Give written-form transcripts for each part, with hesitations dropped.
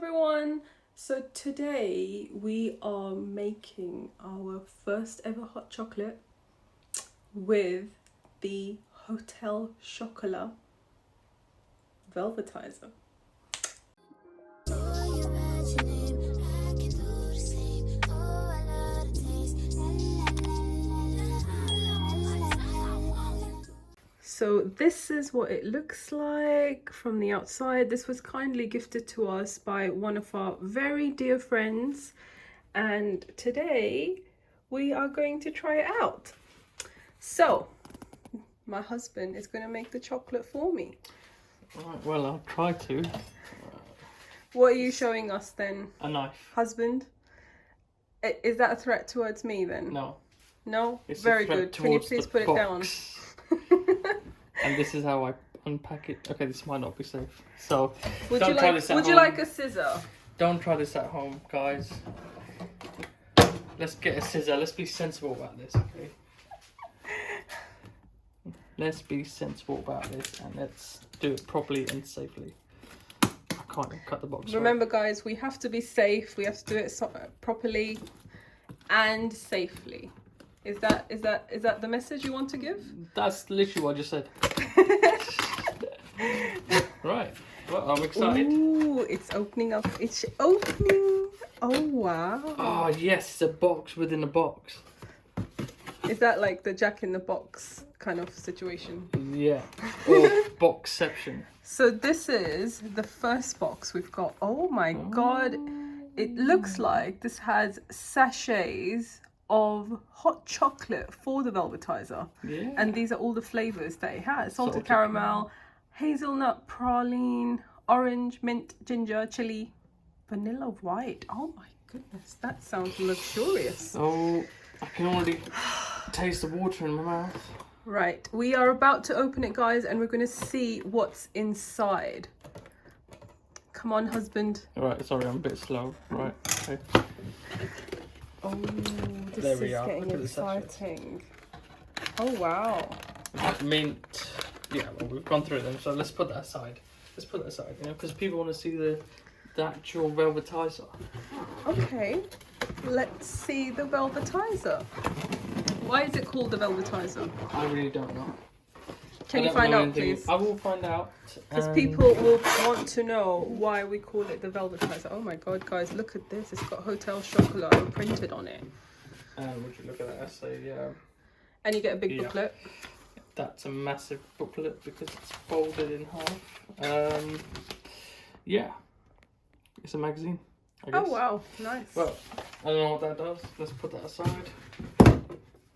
everyone. So today we are making our first ever hot chocolate with the Hotel Chocolat Velvetiser. So this is what it looks like from the outside. This was kindly gifted to us by one of our very dear friends, and today we are going to try it out. So my husband is going to make the chocolate for me. Right, well, I'll try to. What are you showing us then? A knife. Husband? Is that a threat towards me then? No. No? It's very good. Can you please put it down? And this is how I unpack it. Okay, this might not be safe. So, would don't you try like, this at would home. you like a scissor? Don't try this at home, guys. Let's get a scissor. Let's be sensible about this, okay? Let's be sensible about this and let's do it properly and safely. I can't cut the box. Remember, guys, we have to be safe. We have to do it properly and safely. Is that the message you want to give? That's literally what I just said. Right. Well, I'm excited. Ooh, it's opening up. It's opening. Oh, wow. Oh, yes, it's a box within a box. Is that like the Jack in the Box kind of situation? Yeah. Or boxception. So this is the first box we've got. Oh my God. It looks like this has sachets of hot chocolate for the Velvetiser. Yeah. And these are all the flavours that it has. Salted caramel, hazelnut, praline, orange, mint, ginger, chili, vanilla white. Oh my goodness, that sounds luxurious. Oh, I can already taste the water in my mouth. Right, we are about to open it, guys, and we're going to see what's inside. Come on, husband. Right, sorry, I'm a bit slow. Right, okay. Oh, this There is we are. getting Look at the exciting. Oh, wow. Mint. Yeah, well, we've gone through them, so let's put that aside. Let's put that aside, you know, because people want to see the actual Velvetiser. Okay, let's see the Velvetiser. Why is it called the Velvetiser? I really don't know. Can you find out, please? I will find out. Because people will want to know why we call it the Velvetiser. Oh my God, guys, look at this. It's got Hotel Chocolat printed on it. And would you look at that essay? Yeah. And you get a big booklet. That's a massive booklet because it's folded in half. Yeah. It's a magazine, I guess. Oh wow, nice. Well, I don't know what that does. Let's put that aside.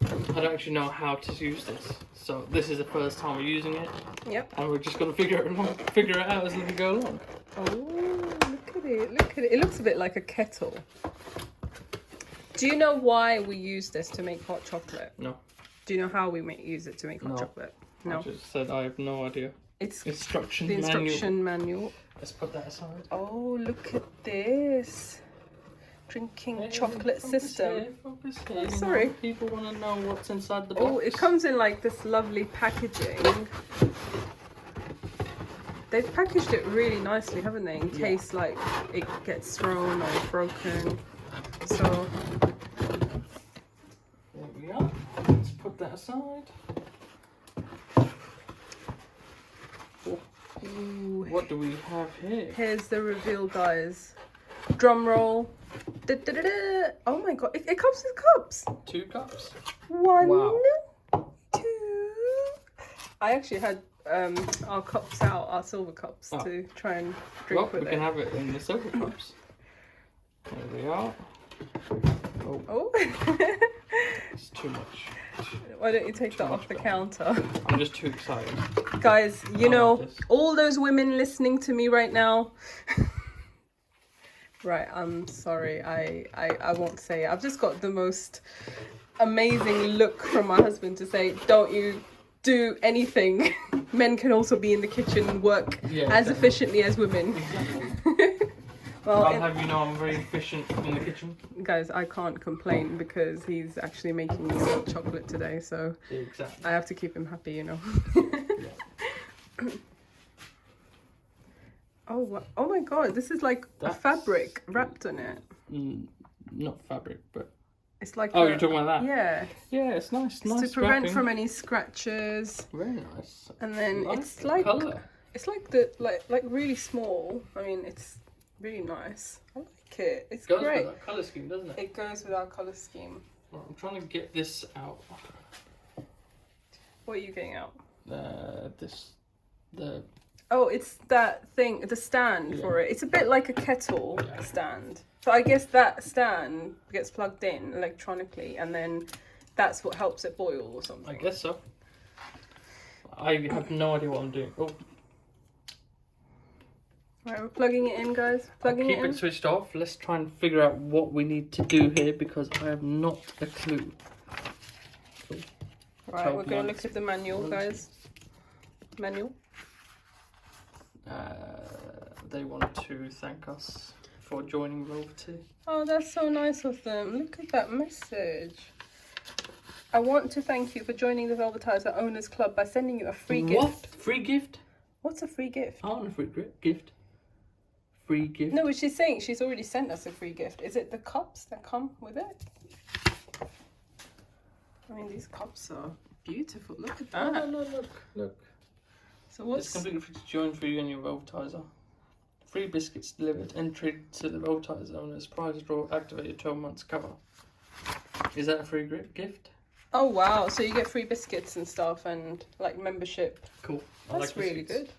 I don't actually know how to use this, so this is the first time we're using it. Yep. And we're just gonna figure it out as we go along. Oh, look at it! Look at it! It looks a bit like a kettle. Do you know why we use this to make hot chocolate? No. Do you know how we use it to make hot chocolate? No. I just said I have no idea. It's the instruction manual. Let's put that aside. Oh, look at this. Drinking chocolate system. Focus here. Oh, sorry. People want to know what's inside the box. Oh, it comes in like this lovely packaging. They've packaged it really nicely, haven't they? In case like it gets thrown or broken. So there we are. Let's put that aside. ooh, What do we have here? here's the reveal, guys. Drum roll. Da, da, da, da. Oh my God, it comes with cups. 2 cups. 1, Wow. 2. I actually had our cups out, our silver cups, to try and drink with we it. can have it in the silver cups. There we are. Oh, Oh. it's too much. Why don't you take that off the counter? I'm just too excited. Guys, you know, love this. all those women listening to me right now. Right, I'm sorry, I won't say it. I've just got the most amazing look from my husband to say, don't you do anything. Men can also be in the kitchen and work as efficiently as women. Exactly. Well, I'll have you know I'm very efficient in the kitchen. Guys, I can't complain because he's actually making me hot chocolate today, so exactly. I have to keep him happy, you know. Oh my god, this is like That's- a fabric wrapped in it. Not fabric, but It's like you're talking about that? Yeah. Yeah, it's nice. It's Nice to prevent wrapping. from any scratches. Very nice. And then Like it's the like colour. it's like like really small. I mean, it's really nice. I like it. It's Goes great. with our colour scheme, doesn't it? It goes with our colour scheme. Right, I'm trying to get this out. What are you getting out? Oh, it's that thing, the stand for it. It's a bit like a kettle stand. So I guess that stand gets plugged in electronically, and then that's what helps it boil or something. I guess so. I have no idea what I'm doing. Oh, Right, we're plugging it in, guys. Plugging keep it switched off. Let's try and figure out what we need to do here because I have not a clue. Right, we're going to look at the manual, guys. Manual. They want to thank us for joining Velvety. Oh, that's so nice of them. Look at that message. I want to thank you for joining the Velvetiser Owners Club by sending you a free gift. What? Free gift? What's a free gift? I want a free gift. Free gift? No, but she's saying she's already sent us a free gift. Is it the cups that come with it? I mean, these cups are beautiful. Look at that. No, look. So what's... It's completely free to join for you and your Velvetiser. Free biscuits delivered. Entry to the Velvetiser Owners prize draw. Activate your 12 months cover. Is that a free gift? Oh wow! So you get free biscuits and stuff, and like membership. Cool. That's really good.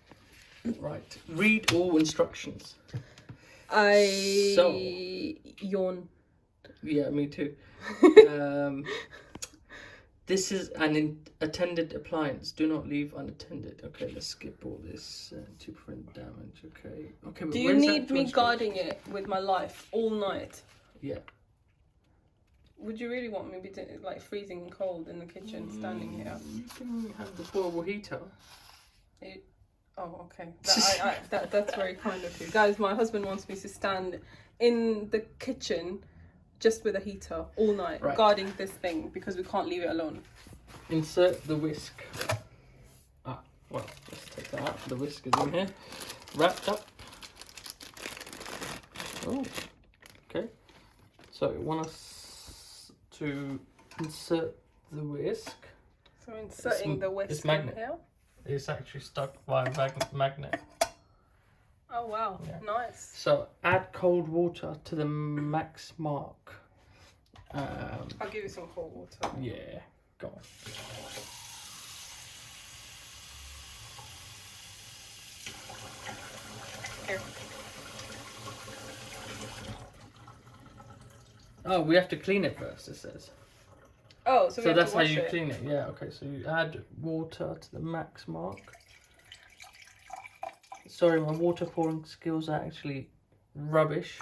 Right. Read all instructions. So yawn. Yeah, me too. This is an attended appliance. Do not leave unattended. Okay, let's skip all this to prevent damage. Okay. But do you need me guarding it with my life all night? Yeah. Would you really want me to be like freezing cold in the kitchen, standing here? You can have the portable heater. Oh, okay. That's very kind of you. Guys, my husband wants me to stand in the kitchen just with a heater all night, guarding this thing because we can't leave it alone. Insert the whisk. Well, let's take that out. The whisk is in here. Wrapped up. Oh, okay. So you want us to insert the whisk. So inserting the whisk in here. It's actually stuck by a magnet. Oh wow, nice. So add cold water to the max mark. I'll give you some cold water. Yeah, go on. Here. Oh, we have to clean it first, it says. Oh, so that's how you clean it. Yeah, okay, so you add water to the max mark. Sorry, my water pouring skills are actually rubbish.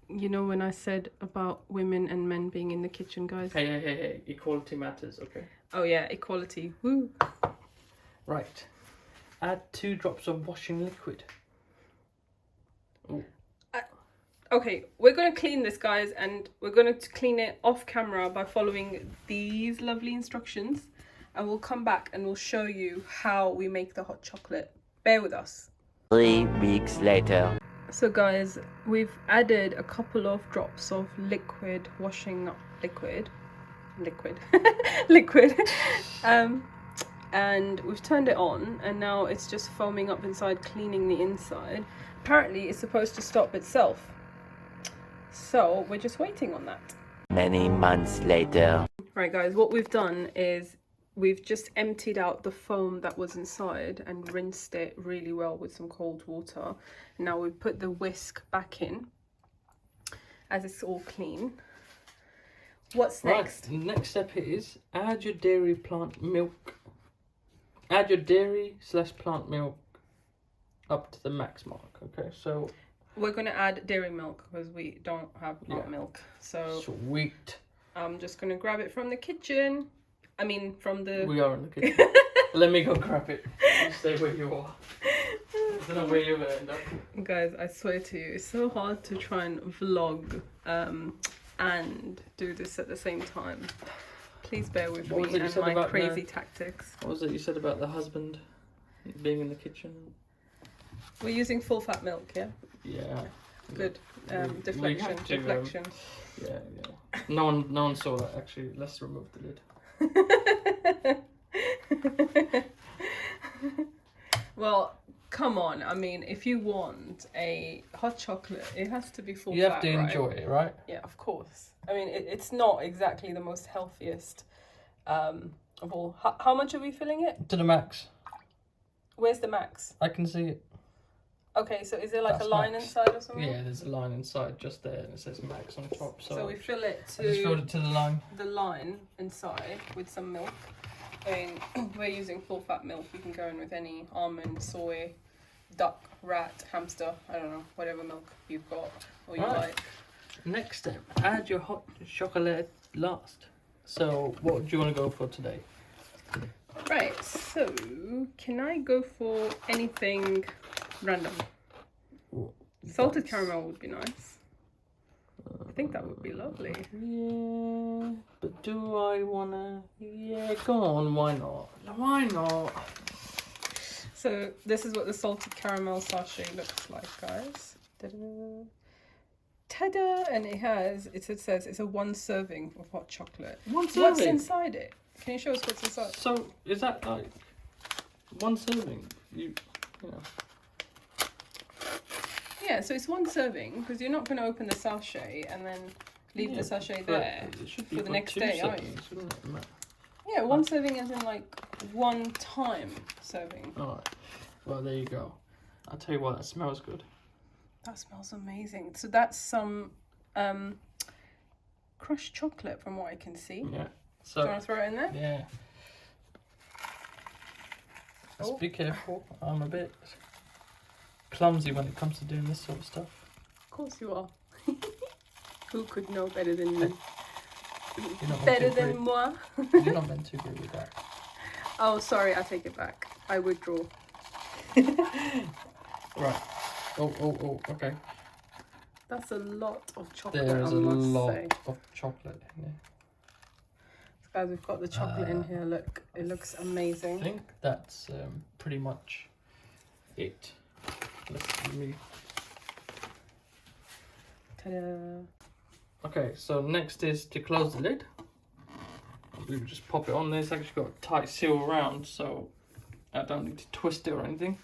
You know when I said about women and men being in the kitchen, guys? Hey, equality matters, okay? Oh yeah, equality, woo! Right, add 2 drops of washing liquid. Ooh. Okay, we're going to clean this, guys, and we're going to clean it off camera by following these lovely instructions, and we'll come back and we'll show you how we make the hot chocolate. Bear with us. 3 weeks later. So guys, we've added a couple of drops of liquid washing liquid and we've turned it on, and now it's just foaming up inside, cleaning the inside. Apparently it's supposed to stop itself, so we're just waiting on that. Many months later. Right guys, what we've done is we've just emptied out the foam that was inside and rinsed it really well with some cold water. Now we've put the whisk back in as it's all clean. What's next? Right, next step is add your dairy plant milk. Add your dairy/plant milk up to the max mark. Okay, so we're gonna add dairy milk because we don't have plant milk. So sweet. I'm just gonna grab it from the kitchen. I mean, from the... We are in the kitchen. Let me go grab it. You stay where you are. I don't know where you're going to end up. Guys, I swear to you, it's so hard to try and vlog and do this at the same time. Please bear with me and my crazy tactics. What was it you said about the husband being in the kitchen? We're using full fat milk, yeah? Yeah. Good. We Deflection. have to, Deflection. Yeah. No one saw that actually. Let's remove the lid. Well, come on. I mean, if you want a hot chocolate, it has to be full fat, You have to right? enjoy it, right? Yeah, of course. I mean, it's not exactly the most healthiest of all. How much are we filling it? To the max. Where's the max? I can see it. Okay, so is there like That's a line max. inside or something? Yeah, there's a line inside just there, and it says max on top. So we fill it I just filled to it to the line. the line inside with some milk. I mean, we're using full fat milk. You can go in with any almond, soy, duck, rat, hamster, I don't know, whatever milk you've got or you Right. like. Next step, add your hot chocolate last. So, what do you want to go for today? Right, so can I go for anything random? Salted caramel would be nice. I think that would be lovely. Yeah, but do I wanna? Yeah, go on. Why not? Why not? So this is what the salted caramel sachet looks like, guys. Ta-da! Ta-da! And it says it's a 1 serving of hot chocolate. One serving. What's inside it? Can you show us what's inside? So is that like 1 serving? You know. Yeah, so it's 1 serving because you're not going to open the sachet and then leave the sachet there It should be for the next day, aren't you? shouldn't it? No. Yeah, 1 serving as in like 1 time serving. Alright. Well, there you go. I'll tell you what, that smells good. That smells amazing. So that's some crushed chocolate from what I can see. Yeah. Do So you want to throw it in there? yeah. Just Oh. be careful. I'm a bit clumsy when it comes to doing this sort of stuff. Of course you are. Who could know better than me? You're not Better meant to than moi? agree. You're not meant to agree with that. Oh, sorry, I take it back. I withdraw. Right. Oh, okay. That's a lot of chocolate, There is I a must lot say. of chocolate in there. Guys, we've got the chocolate in here. Look, it looks I amazing. think that's pretty much it. Let me. Ta-da. Okay, so next is to close the lid. We would just pop it on there. It's actually got a tight seal around, so I don't need to twist it or anything.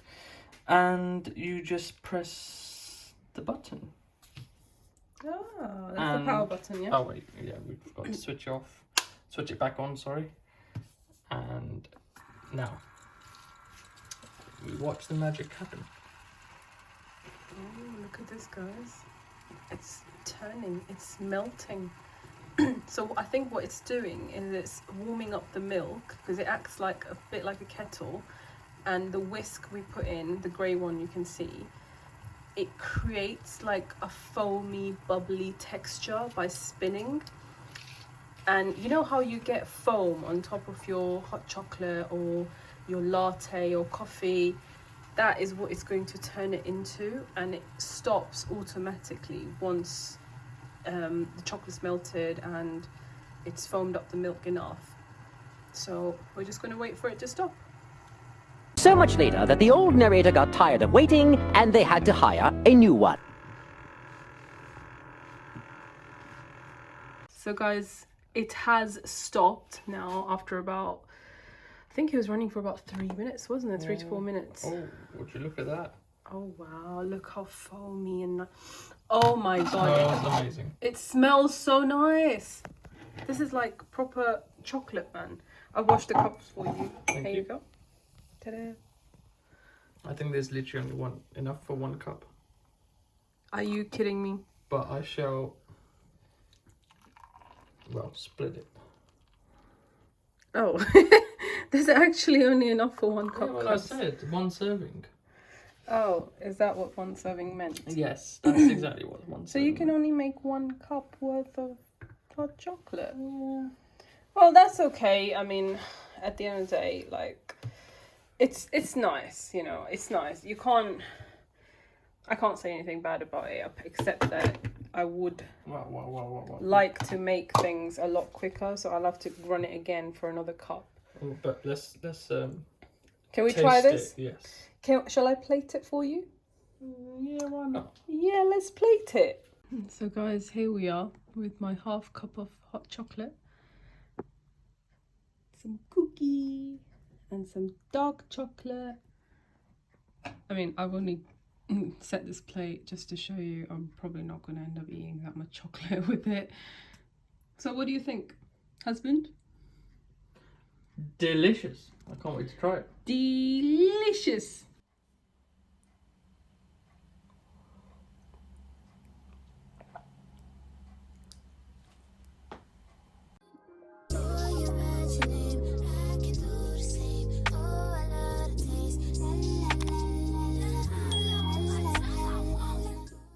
And you just press the button. Ah, that's the power button, yeah? Oh wait, yeah, we forgot to switch it back on, sorry. And now, we watch the magic happen. Oh, look at this, guys. It's turning, it's melting. So I think what it's doing is it's warming up the milk because it acts like a bit like a kettle, and the whisk we put in, the grey one you can see, it creates like a foamy, bubbly texture by spinning. And you know how you get foam on top of your hot chocolate or your latte or coffee? That is what it's going to turn it into, and it stops automatically once the chocolate's melted and it's foamed up the milk enough. So we're just going to wait for it to stop. So much later that the old narrator got tired of waiting and they had to hire a new one. So guys, it has stopped now after about, I think it was running for about 3 minutes, wasn't it? 3 to 4 minutes. Oh, would you look at that? Oh wow, look how foamy and oh my god. Smells amazing. It smells so nice. This is like proper chocolate, man. I washed the cups for you. Thank Here you. you go. Ta-da. I think there's literally only enough for 1 cup. Are you kidding me? But I shall, well, split it. Oh, there's actually only enough for 1 cup. Yeah, well, I said 1 serving. Oh, is that what 1 serving meant? Yes, that's exactly what 1 So serving. you can only make 1 cup worth of hot chocolate. Yeah. Well, that's okay. I mean, at the end of the day, like, it's nice, you know. It's nice. I can't say anything bad about it except that I would Wow. like to make things a lot quicker. So I'll have to run it again for another cup. Oh, but let's Can we taste try this? it. Yes. Shall I plate it for you? Yeah, why not? Yeah, let's plate it. So guys, here we are with my half cup of hot chocolate, some cookie, and some dark chocolate. I mean, I've only set this plate just to show you. I'm probably not going to end up eating that much chocolate with it. So what do you think, husband? Delicious. I can't wait to try it. Delicious.